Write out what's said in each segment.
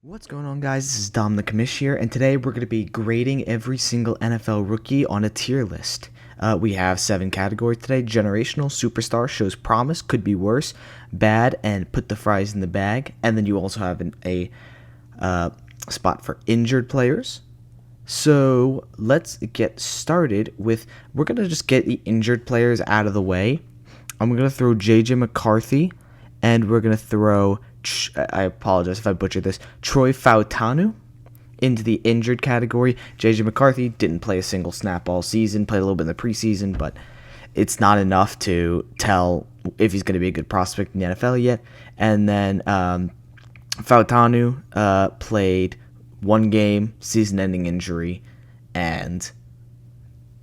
What's going on, guys? This is Dom The Commish here, and today we're going to be grading every single NFL rookie on a tier list. We have 7 categories today: generational, superstar, shows promise, could be worse, bad, and put the fries in the bag. And then you also have a spot for injured players. So let's get started with, we're going to just get the injured players out of the way. I'm going to throw J.J. McCarthy, and we're going to throw, I apologize if I butchered this, Troy Fautanu into the injured category. J.J. McCarthy didn't play a single snap all season, played a little bit in the preseason, but it's not enough to tell if he's going to be a good prospect in the NFL yet. And then Fautanu played one game, season-ending injury, and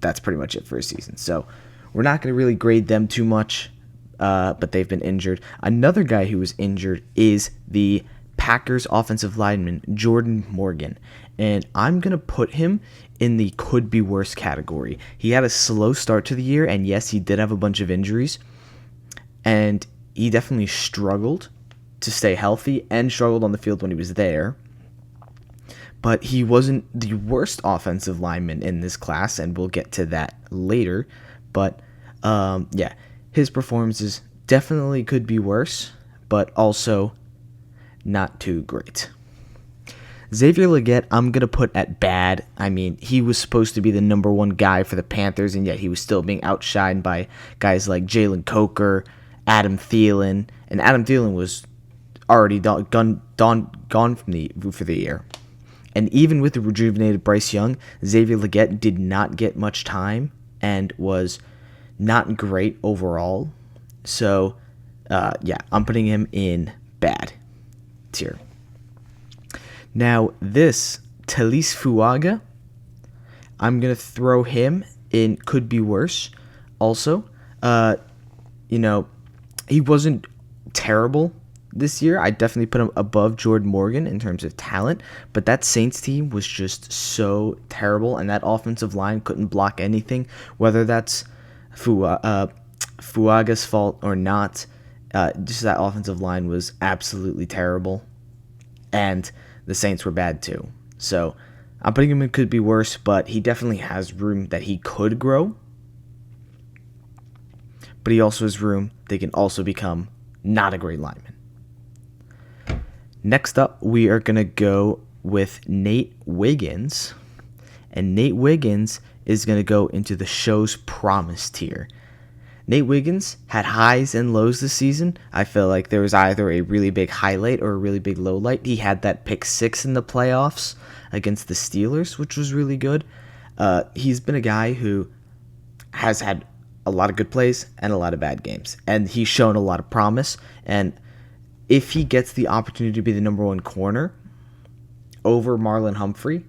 that's pretty much it for his season. So we're not going to really grade them too much, but they've been injured. Another guy who was injured is the Packers offensive lineman, Jordan Morgan, and I'm going to put him in the could be worse category. He had a slow start to the year, and yes, he did have a bunch of injuries, and he definitely struggled to stay healthy and struggled on the field when he was there. But he wasn't the worst offensive lineman in this class, and we'll get to that later. But yeah, his performances definitely could be worse, but also not too great. Xavier Legette, I'm going to put at bad. I mean, he was supposed to be the number one guy for the Panthers, and yet he was still being outshined by guys like Jalen Coker, Adam Thielen, and Adam Thielen was already gone for the year. And even with the rejuvenated Bryce Young, Xavier Legette did not get much time and was not great overall. So, yeah, I'm putting him in bad tier. Now, this Talis Fuaga, I'm going to throw him in could be worse. Also, he wasn't terrible this year. I definitely put him above Jordan Morgan in terms of talent, but that Saints team was just so terrible, and that offensive line couldn't block anything, whether that's Fuaga's fault or not. Just that offensive line was absolutely terrible, and the Saints were bad too. So I'm putting him in could be worse, but he definitely has room that he could grow, but he also has room they can also become not a great lineman. Next up, we are going to go with Nate Wiggins. And Nate Wiggins is going to go into the show's promise tier. Nate Wiggins had highs and lows this season. I feel like there was either a really big highlight or a really big lowlight. He had that pick 6 in the playoffs against the Steelers, which was really good. He's been a guy who has had a lot of good plays and a lot of bad games. And he's shown a lot of promise. And if he gets the opportunity to be the number one corner over Marlon Humphrey,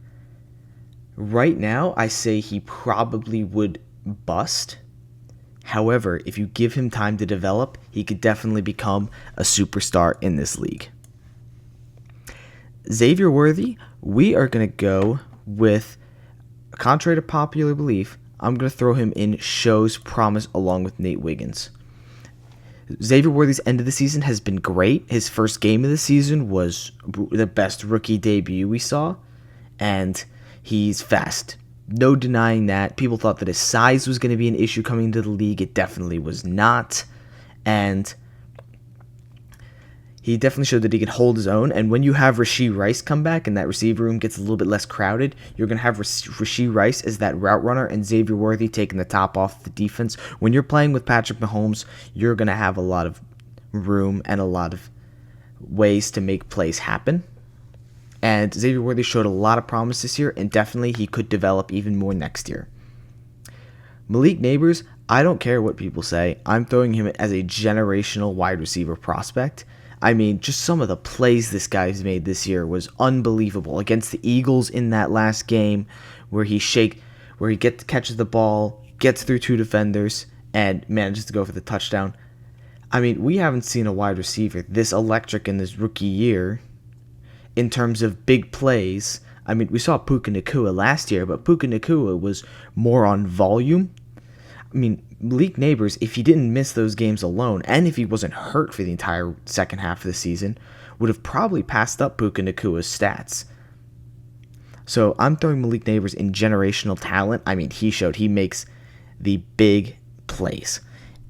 right now I say he probably would bust. However, if you give him time to develop, he could definitely become a superstar in this league. Xavier Worthy, we are going to go with, contrary to popular belief, I'm going to throw him in shows promise along with Nate Wiggins. Xavier Worthy's end of the season has been great. His first game of the season was the best rookie debut we saw, and he's fast. No denying that. People thought that his size was going to be an issue coming into the league. It definitely was not, and he definitely showed that he could hold his own. And when you have Rashee Rice come back and that receiver room gets a little bit less crowded, you're going to have Rashee Rice as that route runner and Xavier Worthy taking the top off the defense. When you're playing with Patrick Mahomes, you're going to have a lot of room and a lot of ways to make plays happen. And Xavier Worthy showed a lot of promise this year, and definitely he could develop even more next year. Malik Neighbors, I don't care what people say. I'm throwing him as a generational wide receiver prospect. I mean, just some of the plays this guy's made this year was unbelievable. Against the Eagles in that last game, where he catches the ball, gets through 2 defenders, and manages to go for the touchdown. I mean, we haven't seen a wide receiver this electric in this rookie year in terms of big plays. I mean, we saw Puka Nacua last year, but Puka Nacua was more on volume. I mean, Malik Neighbors, if he didn't miss those games alone, and if he wasn't hurt for the entire second half of the season, would have probably passed up Puka Nakua's stats. So I'm throwing Malik Neighbors in generational talent. I mean, he makes the big plays.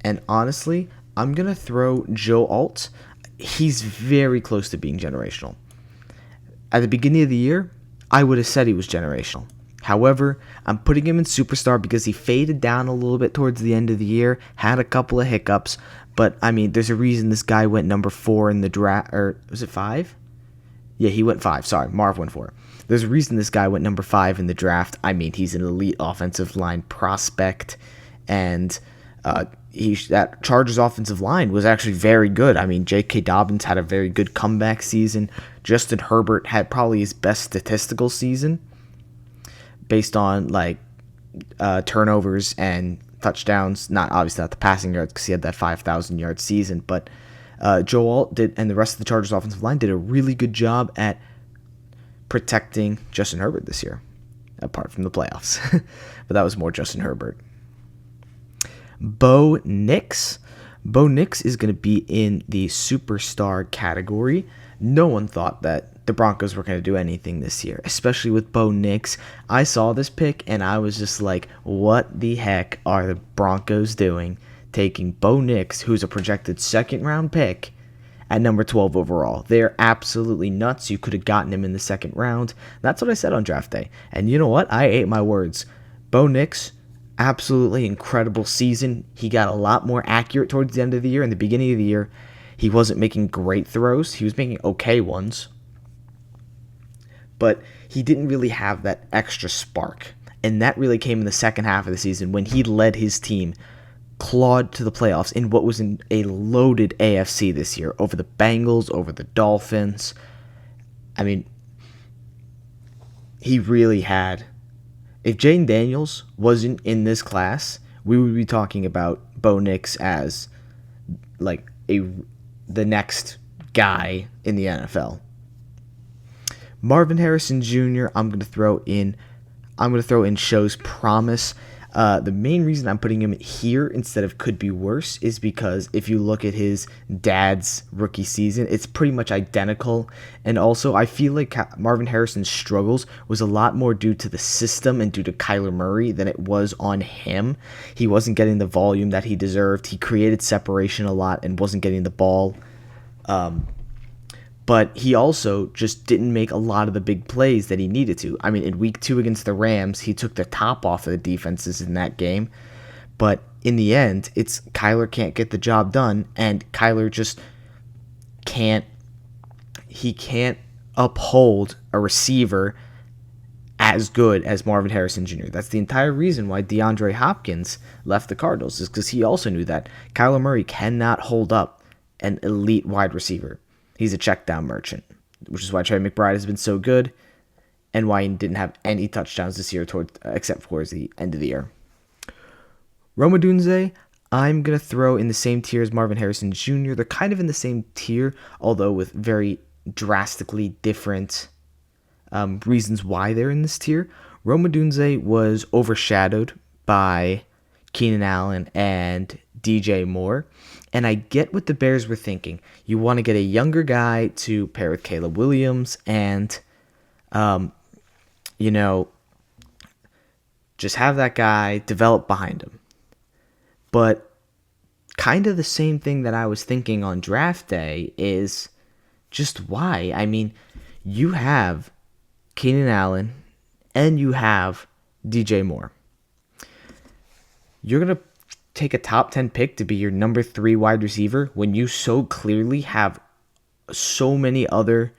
And honestly, I'm going to throw Joe Alt. He's very close to being generational. At the beginning of the year, I would have said he was generational. However, I'm putting him in Superstar because he faded down a little bit towards the end of the year, had a couple of hiccups, but I mean, there's a reason this guy went number 4 in the draft, or was it 5? Yeah, he went 5. Sorry, Marv went 4. There's a reason this guy went number 5 in the draft. I mean, he's an elite offensive line prospect, and that Chargers offensive line was actually very good. I mean, J.K. Dobbins had a very good comeback season. Justin Herbert had probably his best statistical season based on turnovers and touchdowns. Not obviously not the passing yards because he had that 5,000 yard season, but Joe Alt did, and the rest of the Chargers offensive line did a really good job at protecting Justin Herbert this year, apart from the playoffs. But that was more Justin Herbert. Bo Nix. Bo Nix is going to be in the superstar category. No one thought that the Broncos were going to do anything this year, especially with Bo Nix. I saw this pick and I was just like, what the heck are the Broncos doing taking Bo Nix, who's a projected second-round pick, at number 12 overall? They're absolutely nuts. You could have gotten him in the second round. That's what I said on draft day. And you know what? I ate my words. Bo Nix, absolutely incredible season. He got a lot more accurate towards the end of the year. In the beginning of the year, he wasn't making great throws. He was making okay ones. But he didn't really have that extra spark. And that really came in the second half of the season when he led his team clawed to the playoffs in what was in a loaded AFC this year, over the Bengals, over the Dolphins. I mean, he really had. If Jane Daniels wasn't in this class, we would be talking about Bo Nix as the next guy in the NFL. Marvin Harrison Jr. I'm going to throw in shows promise. The main reason I'm putting him here instead of could be worse is because if you look at his dad's rookie season, it's pretty much identical. And also, I feel like Marvin Harrison's struggles was a lot more due to the system and due to Kyler Murray than it was on him. He wasn't getting the volume that he deserved. He created separation a lot and wasn't getting the ball. But he also just didn't make a lot of the big plays that he needed to. I mean, in week 2 against the Rams, he took the top off of the defenses in that game. But in the end, it's Kyler can't get the job done, and Kyler just can't uphold a receiver as good as Marvin Harrison Jr. That's the entire reason why DeAndre Hopkins left the Cardinals, is because he also knew that Kyler Murray cannot hold up an elite wide receiver. He's a check down merchant, which is why Trey McBride has been so good and why he didn't have any touchdowns this year except towards the end of the year. Rome Odunze, I'm going to throw in the same tier as Marvin Harrison Jr. They're kind of in the same tier, although with very drastically different reasons why they're in this tier. Rome Odunze was overshadowed by Keenan Allen and DJ Moore. And I get what the Bears were thinking. You want to get a younger guy to pair with Caleb Williams and, just have that guy develop behind him. But kind of the same thing that I was thinking on draft day is just why. I mean, you have Keenan Allen and you have DJ Moore. You're going to take a top 10 pick to be your number 3 wide receiver when you so clearly have so many other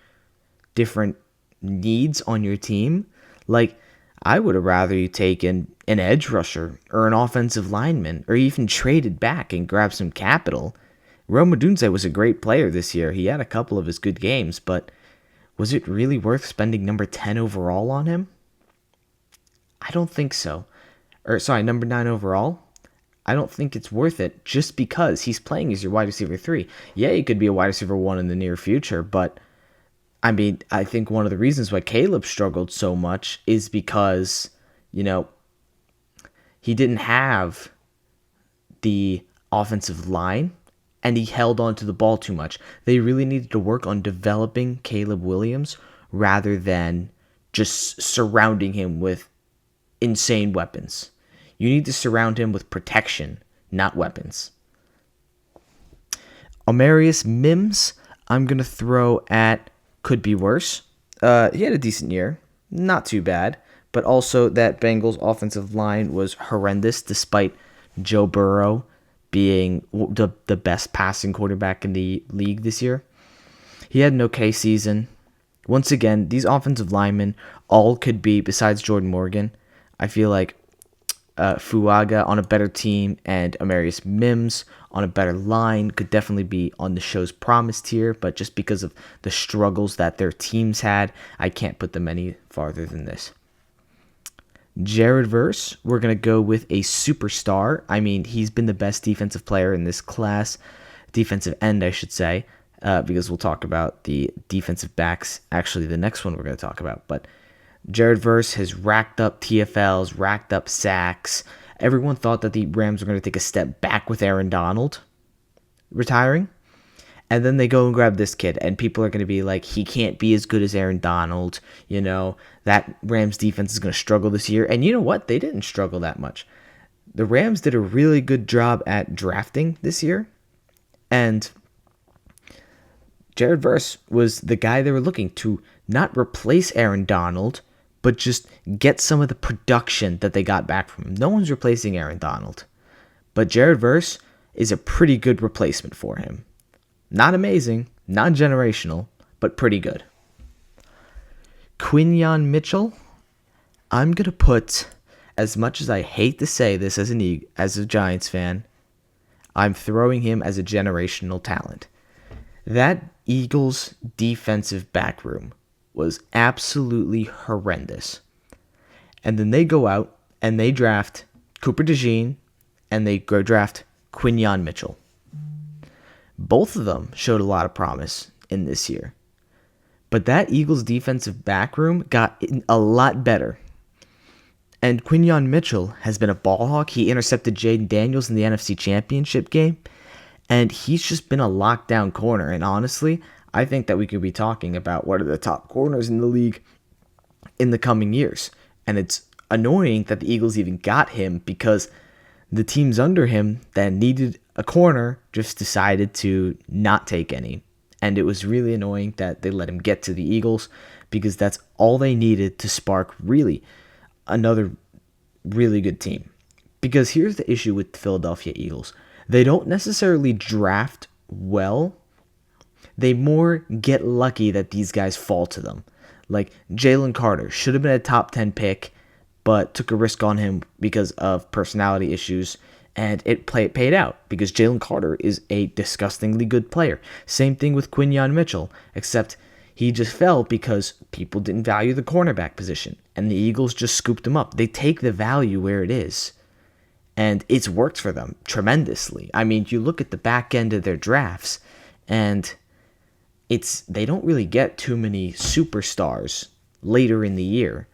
different needs on your team. Like, I would have rather you taken an edge rusher or an offensive lineman or even traded back and grabbed some capital. Rome Odunze was a great player this year. He had a couple of his good games, but was it really worth spending number 10 overall on him? I don't think so. Number 9 overall? I don't think it's worth it just because he's playing as your wide receiver 3. Yeah, he could be a wide receiver 1 in the near future, but I mean, I think one of the reasons why Caleb struggled so much is because, he didn't have the offensive line and he held on to the ball too much. They really needed to work on developing Caleb Williams rather than just surrounding him with insane weapons. You need to surround him with protection, not weapons. Amarius Mims, I'm going to throw at could be worse. He had a decent year. Not too bad. But also that Bengals offensive line was horrendous despite Joe Burrow being the best passing quarterback in the league this year. He had an okay season. Once again, these offensive linemen all could be, besides Jordan Morgan, I feel like Fuaga on a better team and Amarius Mims on a better line could definitely be on the show's promise tier, but just because of the struggles that their teams had, I can't put them any farther than this. Jared Verse, we're going to go with a superstar. I mean, he's been the best defensive player in this class, defensive end, I should say, because we'll talk about the defensive backs, actually the next one we're going to talk about. But Jared Verse has racked up TFLs, racked up sacks. Everyone thought that the Rams were going to take a step back with Aaron Donald retiring. And then they go and grab this kid, and people are going to be like, he can't be as good as Aaron Donald. You know, that Rams defense is going to struggle this year. And you know what? They didn't struggle that much. The Rams did a really good job at drafting this year. And Jared Verse was the guy they were looking to not replace Aaron Donald, but just get some of the production that they got back from him. No one's replacing Aaron Donald. But Jared Verse is a pretty good replacement for him. Not amazing, not generational, but pretty good. Quinyon Mitchell, I'm going to put, as much as I hate to say this as a Giants fan, I'm throwing him as a generational talent. That Eagles defensive back room was absolutely horrendous. And then they go out and they draft Cooper DeJean and they go draft Quinyon Mitchell. Both of them showed a lot of promise in this year. But that Eagles defensive back room got a lot better. And Quinyon Mitchell has been a ball hawk. He intercepted Jaden Daniels in the NFC Championship game. And he's just been a lockdown corner. And honestly, I think that we could be talking about what are the top corners in the league in the coming years. And it's annoying that the Eagles even got him because the teams under him that needed a corner just decided to not take any. And it was really annoying that they let him get to the Eagles because that's all they needed to spark really another really good team. Because here's the issue with the Philadelphia Eagles. They don't necessarily draft well. They more get lucky that these guys fall to them. Like Jalen Carter should have been a top 10 pick, but took a risk on him because of personality issues, and it paid out because Jalen Carter is a disgustingly good player. Same thing with Quinyon Mitchell, except he just fell because people didn't value the cornerback position, and the Eagles just scooped him up. They take the value where it is, and it's worked for them tremendously. I mean, you look at the back end of their drafts, and they don't really get too many superstars later in the year.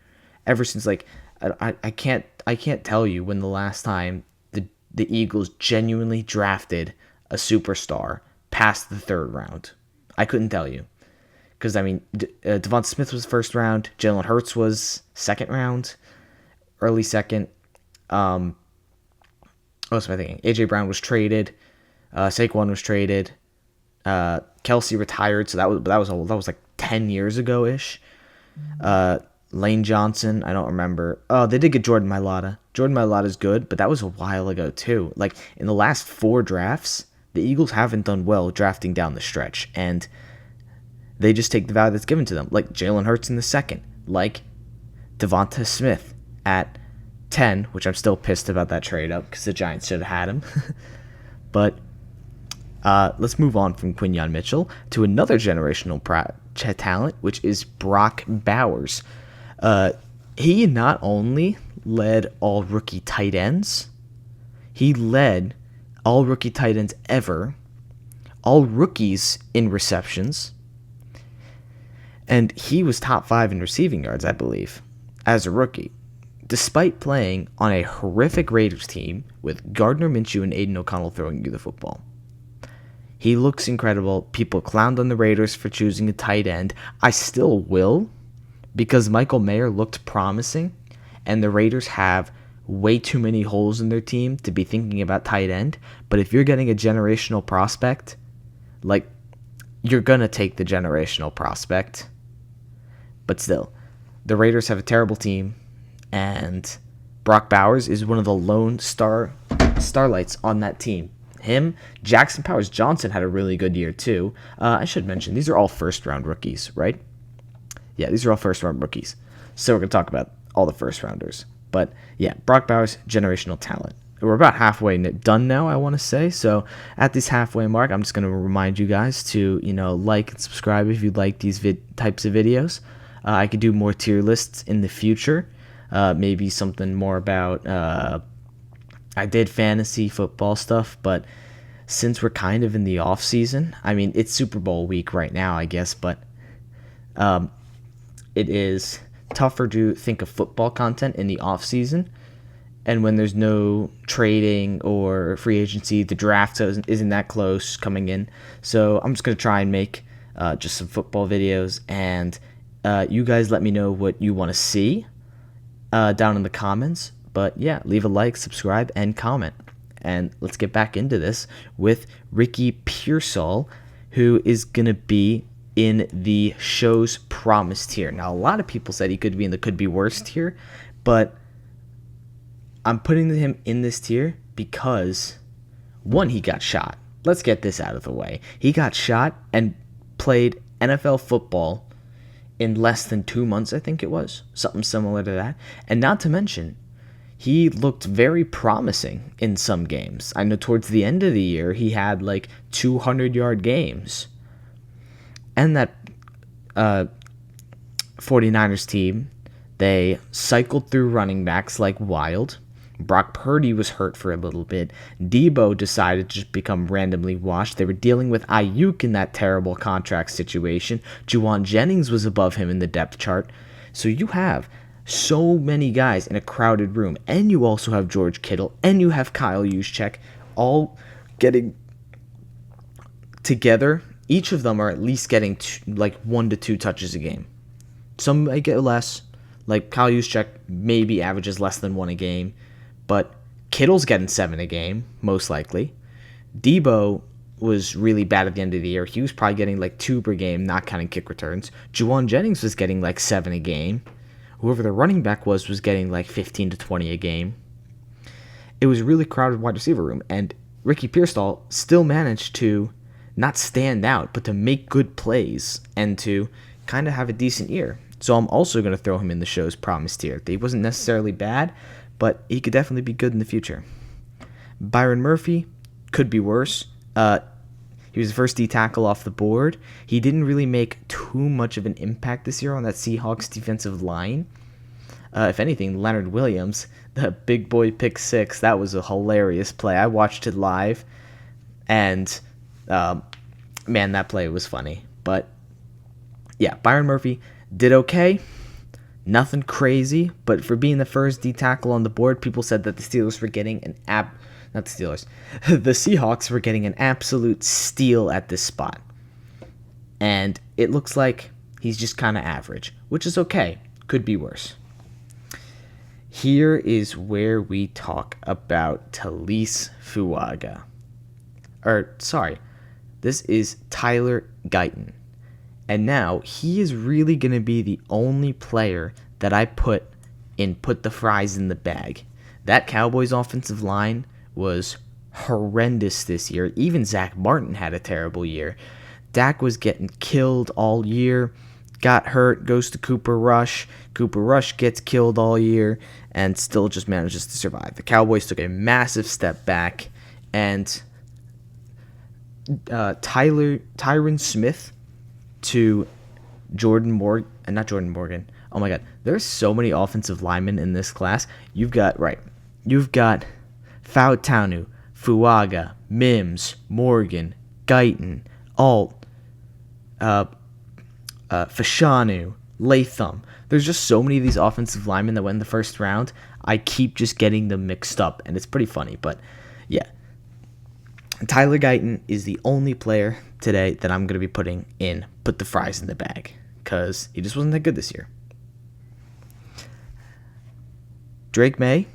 Ever since I can't tell you when the last time the Eagles genuinely drafted a superstar past the third round. I couldn't tell you. Because, I mean, Devonta Smith was first round. Jalen Hurts was second round. Early second. What was I thinking? A.J. Brown was traded. Saquon was traded. Kelsey retired, so that was like 10 years ago-ish. Lane Johnson, I don't remember. Oh, they did get Jordan Mailata. Jordan Mailata's good, but that was a while ago too. Like in the last 4 drafts, the Eagles haven't done well drafting down the stretch, and they just take the value that's given to them. Like Jalen Hurts in the second, like Devonta Smith at 10, which I'm still pissed about that trade up because the Giants should have had him. But let's move on from Quinyon Mitchell to another generational talent, which is Brock Bowers. He not only led all rookie tight ends, he led all rookie tight ends ever, all rookies in receptions, and he was top 5 in receiving yards, I believe, as a rookie, despite playing on a horrific Raiders team with Gardner Minshew and Aiden O'Connell throwing you the football. He looks incredible. People clowned on the Raiders for choosing a tight end. I still will, because Michael Mayer looked promising, and the Raiders have way too many holes in their team to be thinking about tight end. But if you're getting a generational prospect, like, you're going to take the generational prospect. But still, the Raiders have a terrible team, and Brock Bowers is one of the lone starlights on that team. Him, Jackson Powers-Johnson had a really good year too. I should mention, these are all first-round rookies, right? Yeah, these are all first-round rookies. So we're going to talk about all the first-rounders. But yeah, Brock Bowers, generational talent. We're about halfway done now, I want to say. So at this halfway mark, I'm just going to remind you guys to, like and subscribe if you like these types of videos. I could do more tier lists in the future. Maybe something more about... I did fantasy football stuff, but since we're kind of in the off season, I mean, it's Super Bowl week right now, I guess, but it is tougher to think of football content in the off season, and when there's no trading or free agency, the draft isn't that close coming in. So I'm just gonna try and make just some football videos, and you guys let me know what you want to see down in the comments. But yeah, leave a like, subscribe, and comment. And let's get back into this with Ricky Pearsall, who is going to be in the show's promise tier. Now, a lot of people said he could be in the could be worse tier, but I'm putting him in this tier because, one, he got shot. Let's get this out of the way. He got shot and played NFL football in less than 2 months, I think it was. Something similar to that. And not to mention, he looked very promising in some games. I know towards the end of the year, he had like 200-yard games. And that 49ers team, they cycled through running backs like wild. Brock Purdy was hurt for a little bit. Debo decided to just become randomly washed. They were dealing with Ayuk in that terrible contract situation. Juwan Jennings was above him in the depth chart. So you have so many guys in a crowded room, and you also have George Kittle, and you have Kyle Juszczyk, all getting together. Each of them are at least getting 1 to 2 touches a game. Some might get less, like Kyle Juszczyk maybe averages less than 1 a game, but Kittle's getting 7 a game, most likely. Debo was really bad at the end of the year. He was probably getting 2 per game, not counting kick returns. Juwan Jennings was getting 7 a game. Whoever the running back was getting 15 to 20 a game. It was a really crowded wide receiver room, and Ricky Pearsall still managed to not stand out, but to make good plays and to kind of have a decent year. So I'm also going to throw him in the show's promise tier. He wasn't necessarily bad, but he could definitely be good in the future. Byron Murphy could be worse. He was the first D tackle off the board. He didn't really make too much of an impact this year on that Seahawks defensive line. If anything, Leonard Williams, the big boy pick 6, that was a hilarious play. I watched it live, and man, that play was funny. But yeah, Byron Murphy did okay. Nothing crazy, but for being the first D tackle on the board, people said that the Steelers were getting not the Steelers, the Seahawks were getting an absolute steal at this spot. And it looks like he's just kind of average, which is okay. Could be worse. Here is where we talk about Talise Fuaga. This is Tyler Guyton. And now he is really going to be the only player that I put the fries in the bag. That Cowboys offensive line was horrendous this year. Even Zach Martin had a terrible year. Dak was getting killed all year, got hurt, goes to Cooper Rush. Cooper Rush gets killed all year and still just manages to survive. The Cowboys took a massive step back, and Tyron Smith to Jordan Morgan. Oh my God, there's so many offensive linemen in this class. You've got Fautanu, Fuaga, Mims, Morgan, Guyton, Alt, Fashanu, Latham. There's just so many of these offensive linemen that went in the first round. I keep just getting them mixed up, and it's pretty funny. But yeah, Tyler Guyton is the only player today that I'm going to be put the fries in the bag, because he just wasn't that good this year. Drake May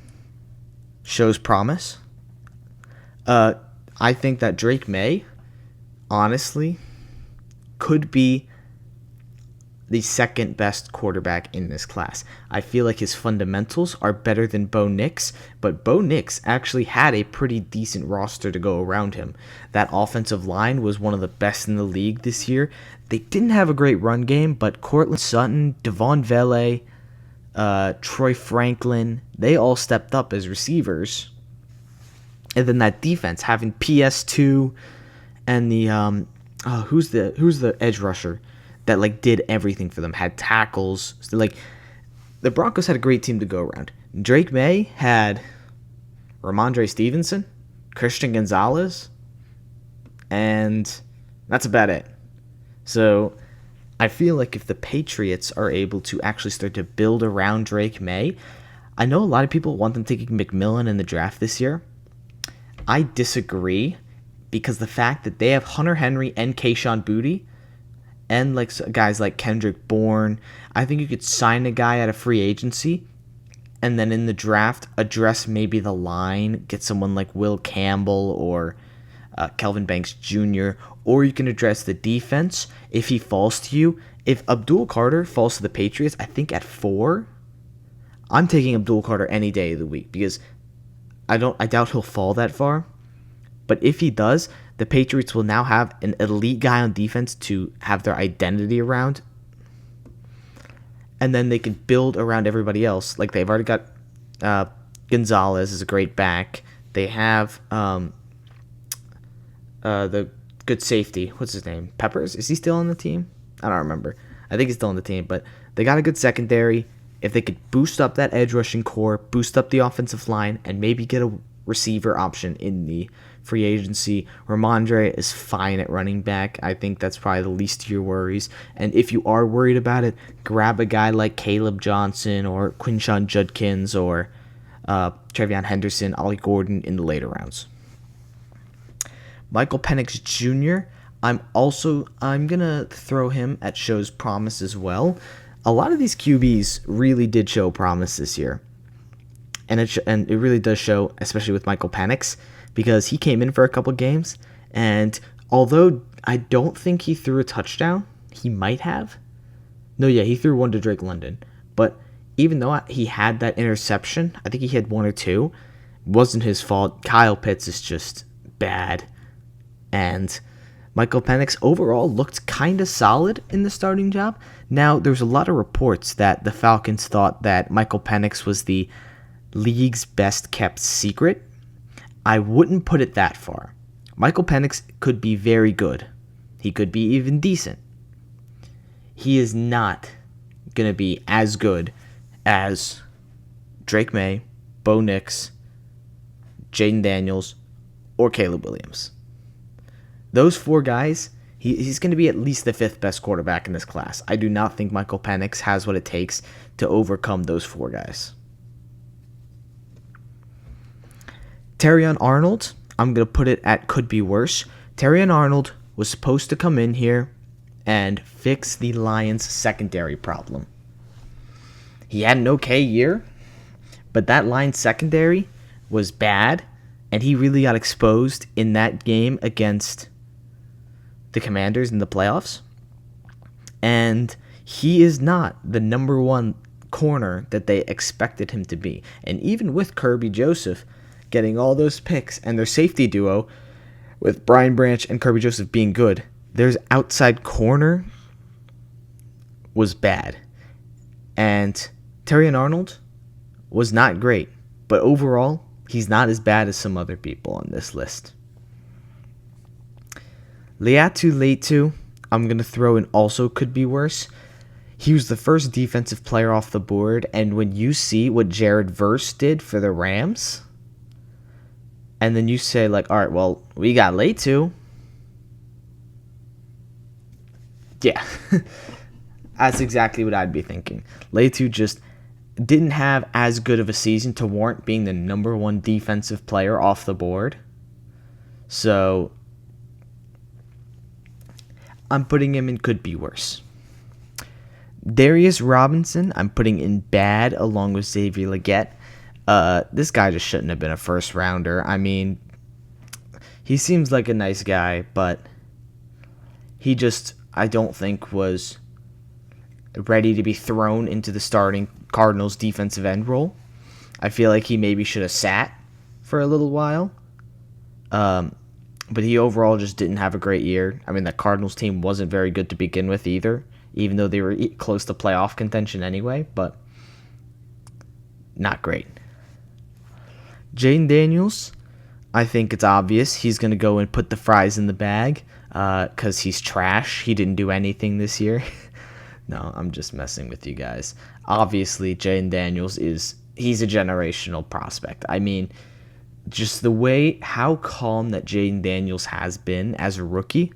shows promise. I think that Drake May, honestly, could be the second best quarterback in this class. I feel like his fundamentals are better than Bo Nix, but Bo Nix actually had a pretty decent roster to go around him. That offensive line was one of the best in the league this year. They didn't have a great run game, but Cortland Sutton, Devon Vele, Troy Franklin, they all stepped up as receivers. And then that defense, having PS2 and the who's the edge rusher that did everything for them, had tackles. So, the Broncos had a great team to go around. Drake May had Ramondre Stevenson, Christian Gonzalez, and that's about it. So I feel like if the Patriots are able to actually start to build around Drake May, I know a lot of people want them taking McMillan in the draft this year. I disagree, because the fact that they have Hunter Henry and Kayshon Boutte, and guys like Kendrick Bourne, I think you could sign a guy at a free agency, and then in the draft address maybe the line, get someone like Will Campbell or Kelvin Banks Jr., or you can address the defense if he falls to you. If Abdul Carter falls to the Patriots, I think at 4, I'm taking Abdul Carter any day of the week, because I doubt he'll fall that far. But if he does, the Patriots will now have an elite guy on defense to have their identity around. And then they can build around everybody else. They've already got Gonzalez is a great back. They have the good safety. What's his name? Peppers? Is he still on the team? I don't remember. I think he's still on the team. But they got a good secondary. If they could boost up that edge rushing core, boost up the offensive line, and maybe get a receiver option in the free agency. Ramondre is fine at running back. I think that's probably the least of your worries. And if you are worried about it, grab a guy like Caleb Johnson or Quinshon Judkins or Trevion Henderson, Ollie Gordon in the later rounds. Michael Penix Jr., I'm going to throw him at shows promise as well. A lot of these QBs really did show promise this year. And it really does show, especially with Michael Penix, because he came in for a couple games, and although I don't think he threw a touchdown, he might have. No, yeah, he threw one to Drake London. But even though he had that interception, I think he had 1 or 2, it wasn't his fault. Kyle Pitts is just bad. And Michael Penix overall looked kind of solid in the starting job. Now, there's a lot of reports that the Falcons thought that Michael Penix was the league's best kept secret. I wouldn't put it that far. Michael Penix could be very good. He could be even decent. He is not going to be as good as Drake May, Bo Nix, Jaden Daniels, or Caleb Williams. Those 4 guys, he's going to be at least the 5th best quarterback in this class. I do not think Michael Penix has what it takes to overcome those 4 guys. Terrion Arnold, I'm going to put it at could be worse. Terrion Arnold was supposed to come in here and fix the Lions' secondary problem. He had an okay year, but that Lions secondary was bad, and he really got exposed in that game against the Commanders in the playoffs. And he is not the number 1 corner that they expected him to be. And even with Kirby Joseph getting all those picks and their safety duo with Brian Branch and Kirby Joseph being good, their outside corner was bad. And Terrion Arnold was not great, but overall, he's not as bad as some other people on this list. Laiatu Laitu, I'm going to throw in also could be worse. He was the first defensive player off the board, and when you see what Jared Verse did for the Rams, and then you say, all right, well, we got Laitu. Yeah, that's exactly what I'd be thinking. Laitu just didn't have as good of a season to warrant being the number 1 defensive player off the board. So I'm putting him in could be worse. Darius Robinson, I'm putting in bad along with Xavier Legette. This guy just shouldn't have been a first rounder. I mean, he seems like a nice guy, but he just, I don't think, was ready to be thrown into the starting Cardinals defensive end role. I feel like he maybe should have sat for a little while. But he overall just didn't have a great year. I mean, that Cardinals team wasn't very good to begin with either, even though they were close to playoff contention anyway, but not great. Jaden Daniels, I think it's obvious he's going to go and put the fries in the bag because he's trash. He didn't do anything this year. No, I'm just messing with you guys. Obviously, Jaden Daniels he's a generational prospect. I mean, just the way how calm that Jaden Daniels has been as a rookie.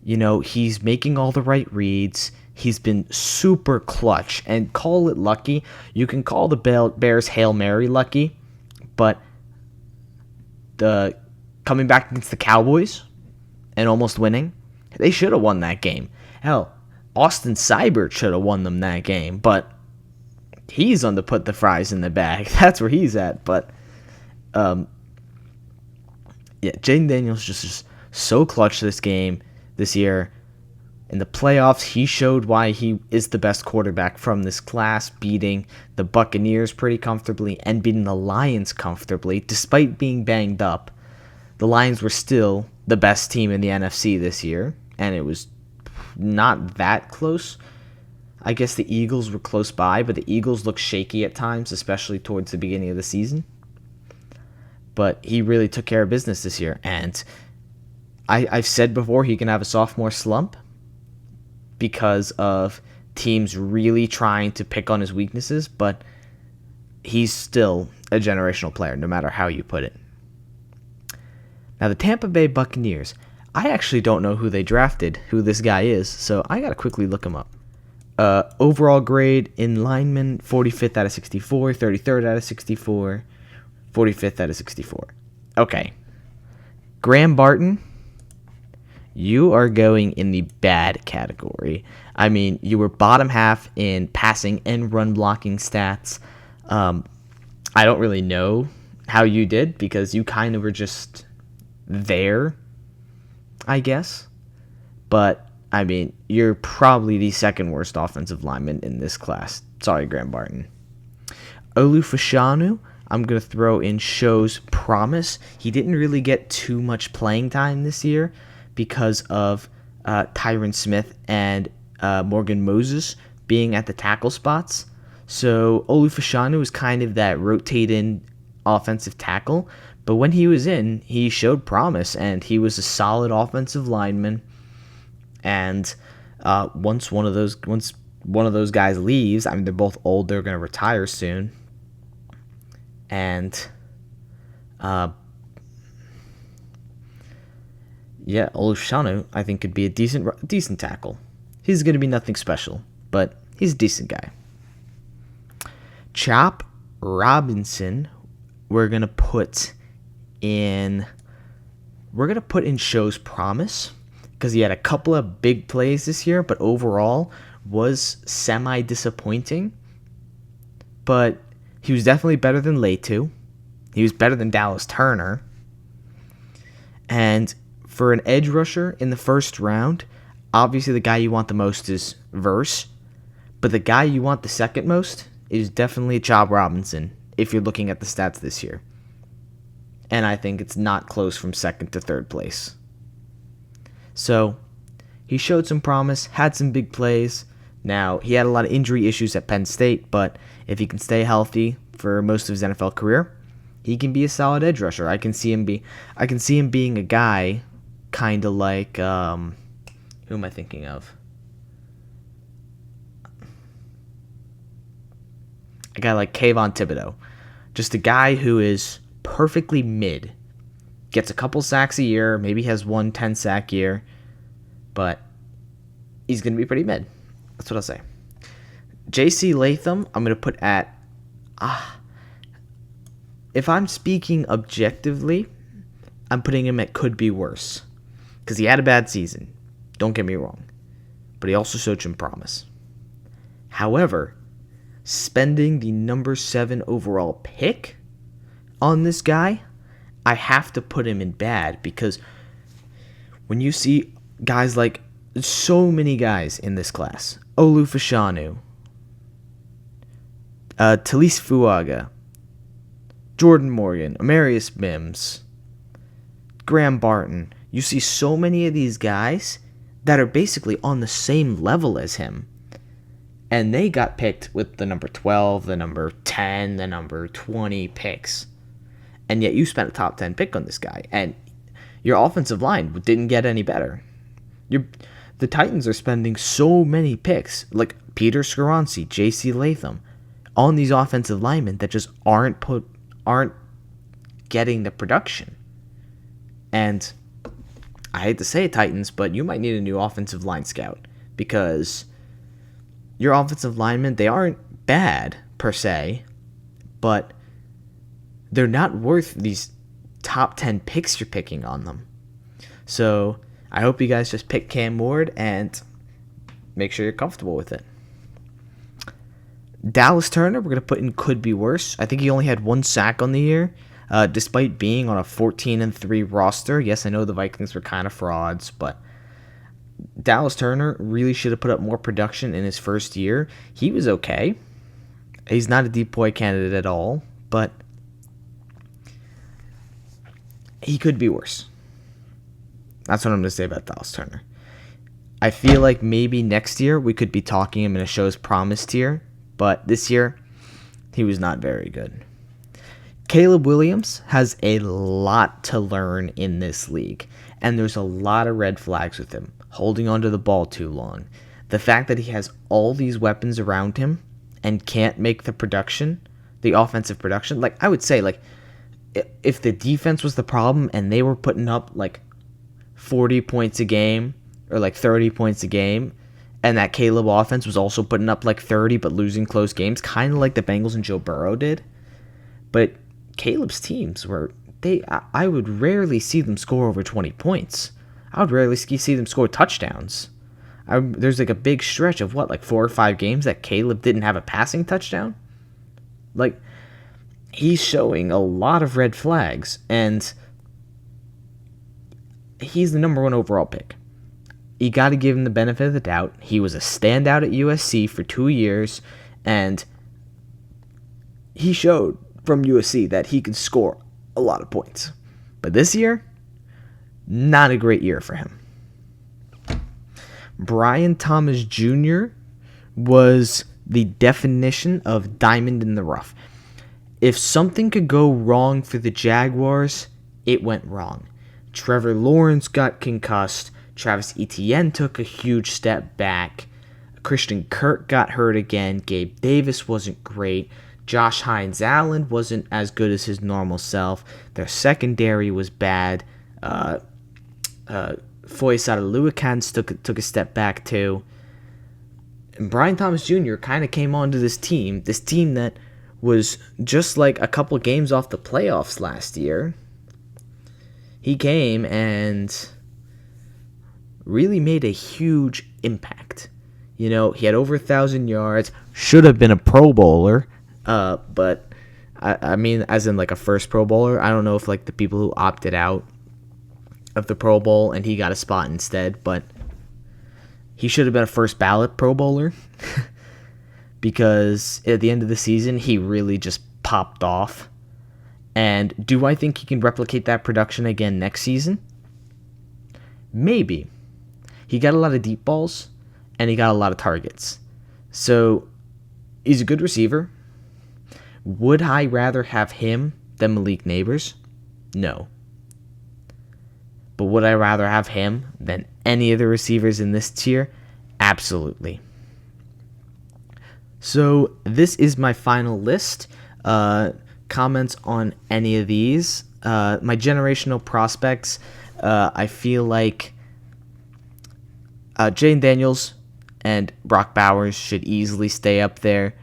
You know, he's making all the right reads. He's been super clutch. And call it lucky. You can call the Bears Hail Mary lucky. But the coming back against the Cowboys and almost winning, they should have won that game. Hell, Austin Seibert should have won them that game. But he's on to put the fries in the bag. That's where he's at. But yeah, Jaden Daniels just so clutch this year. In the playoffs, he showed why he is the best quarterback from this class, beating the Buccaneers pretty comfortably and beating the Lions comfortably. Despite being banged up, the Lions were still the best team in the NFC this year, and it was not that close. I guess the Eagles were close by, but the Eagles looked shaky at times, especially towards the beginning of the season. But he really took care of business this year, and I've said before he can have a sophomore slump because of teams really trying to pick on his weaknesses, but he's still a generational player, no matter how you put it. Now, the Tampa Bay Buccaneers, I actually don't know who they drafted, who this guy is, so I gotta quickly look him up. Overall grade in lineman, 45th out of 64, 33rd out of 64, 45th out of 64. Okay. Graham Barton, you are going in the bad category. I mean, you were bottom half in passing and run blocking stats. I don't really know how you did because you kind of were just there, I guess. But, I mean, you're probably the second worst offensive lineman in this class. Sorry, Graham Barton. Olu Fashanu, I'm going to throw in shows promise. He didn't really get too much playing time this year because of Tyron Smith and Morgan Moses being at the tackle spots. So Olu Fashanu was kind of that rotating offensive tackle. But when he was in, he showed promise, and he was a solid offensive lineman. And once one of those guys leaves, I mean, they're both old, they're going to retire soon. And yeah, Olushanu, I think, could be a decent tackle. He's going to be nothing special, but he's a decent guy. Chop Robinson, we're going to put in shows promise because he had a couple of big plays this year, but overall was semi-disappointing. But he was definitely better than Letu. He was better than Dallas Turner. And for an edge rusher in the first round, obviously the guy you want the most is Verse. But the guy you want the second most is definitely Chop Robinson if you're looking at the stats this year. And I think it's not close from second to third place. So, he showed some promise, had some big plays. Now, he had a lot of injury issues at Penn State, but if he can stay healthy for most of his NFL career, he can be a solid edge rusher. I can see him being a guy kind of like who am I thinking of? A guy like Kayvon Thibodeau. Just a guy who is perfectly mid. Gets a couple sacks a year, maybe has 1 10-sack year, but he's going to be pretty mid. That's what I'll say. J.C. Latham, I'm going to put at... if I'm speaking objectively, I'm putting him at could be worse. Because he had a bad season. Don't get me wrong. But he also showed some promise. However, spending the number 7 overall pick on this guy, I have to put him in bad. Because when you see guys like so many guys in this class, Olu Fashanu, Talise Fuaga, Jordan Morgan, Amarius Mims, Graham Barton. You see so many of these guys that are basically on the same level as him. And they got picked with the number 12, the number 10, the number 20 picks. And yet you spent a top 10 pick on this guy. And your offensive line didn't get any better. The Titans are spending so many picks, like Peter Skoronski, J.C. Latham, on these offensive linemen that just aren't getting the production. And I hate to say it, Titans, but you might need a new offensive line scout, because your offensive linemen, they aren't bad per se, but they're not worth these top 10 picks you're picking on them. So I hope you guys just pick Cam Ward and make sure you're comfortable with it. Dallas Turner, we're going to put in could be worse. I think he only had 1 sack on the year, despite being on a 14-3 roster. Yes, I know the Vikings were kind of frauds, but Dallas Turner really should have put up more production in his first year. He was okay. He's not a deep boy candidate at all, but he could be worse. That's what I'm going to say about Dallas Turner. I feel like maybe next year we could be talking him in a show's promise tier, but this year he was not very good. Caleb Williams has a lot to learn in this league, and there's a lot of red flags with him. Holding onto the ball too long. The fact that he has all these weapons around him and can't make the production, the offensive production. Like, I would say, like, if the defense was the problem and they were putting up, like, 40 points a game or, like, 30 points a game, and that Caleb offense was also putting up, like, 30 but losing close games, kind of like the Bengals and Joe Burrow did. But Caleb's teams were, I would rarely see them score over 20 points. I would rarely see them score touchdowns. There's like a big stretch of like 4 or 5 games that Caleb didn't have a passing touchdown. Like, he's showing a lot of red flags, and he's the number 1 overall pick. You got to give him the benefit of the doubt. He was a standout at USC for 2 years, and he showed from USC that he could score a lot of points. But this year, not a great year for him. Brian Thomas Jr. was the definition of diamond in the rough. If something could go wrong for the Jaguars, it went wrong. Trevor Lawrence got concussed. Travis Etienne took a huge step back. Christian Kirk got hurt again. Gabe Davis wasn't great. Josh Hines-Allen wasn't as good as his normal self. Their secondary was bad. Foyesade Luakans took a step back too. And Brian Thomas Jr. kind of came onto this team that was just like a couple games off the playoffs last year. He came and really made a huge impact. You know, he had over 1,000 yards, should have been a Pro Bowler, but I mean, as in like a first Pro Bowler. I don't know if like the people who opted out of the Pro Bowl and he got a spot instead, but he should have been a first ballot Pro Bowler because at the end of the season, he really just popped off. And do I think he can replicate that production again next season? Maybe. He got a lot of deep balls and he got a lot of targets. So he's a good receiver. Would I rather have him than Malik Neighbors? No. But would I rather have him than any of the receivers in this tier? Absolutely. So this is my final list. Comments on any of these. My generational prospects, I feel like Jane Daniels and Brock Bowers should easily stay up there.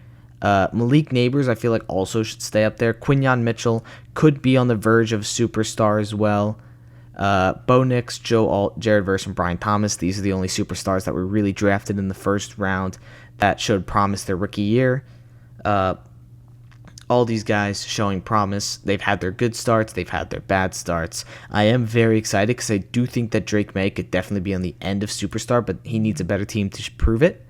Malik Neighbors, I feel like also should stay up there. Quinyon Mitchell could be on the verge of superstar as well. Bo Nix, Joe Alt, Jared Verse, and Brian Thomas. These are the only superstars that were really drafted in the first round that showed promise their rookie year. All these guys showing promise. They've had their good starts. They've had their bad starts. I am very excited because I do think that Drake May could definitely be on the end of superstar, but he needs a better team to prove it.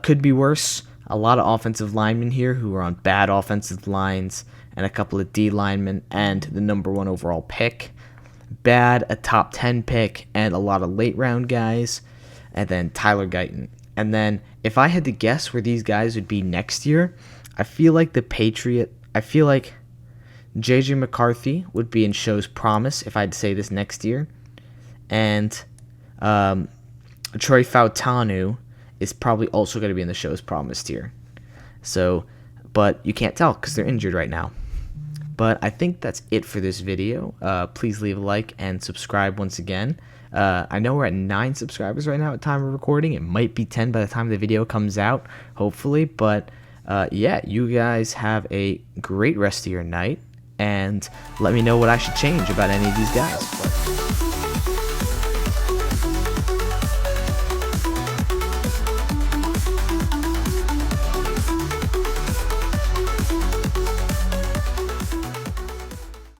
Could be worse. A lot of offensive linemen here who are on bad offensive lines, and a couple of D linemen, and the number 1 overall pick. Bad, a top 10 pick, and a lot of late round guys, and then Tyler Guyton. And then if I had to guess where these guys would be next year, I feel like J.J. McCarthy would be in show's promise if I had to say this next year. And Troy Fautanu is probably also going to be in the show's promise tier. So, but you can't tell because they're injured right now. But I think that's it for this video. Please leave a like and subscribe once again. I know we're at 9 subscribers right now at time of recording. It might be 10 by the time the video comes out, hopefully. But yeah, you guys have a great rest of your night. And let me know what I should change about any of these guys. But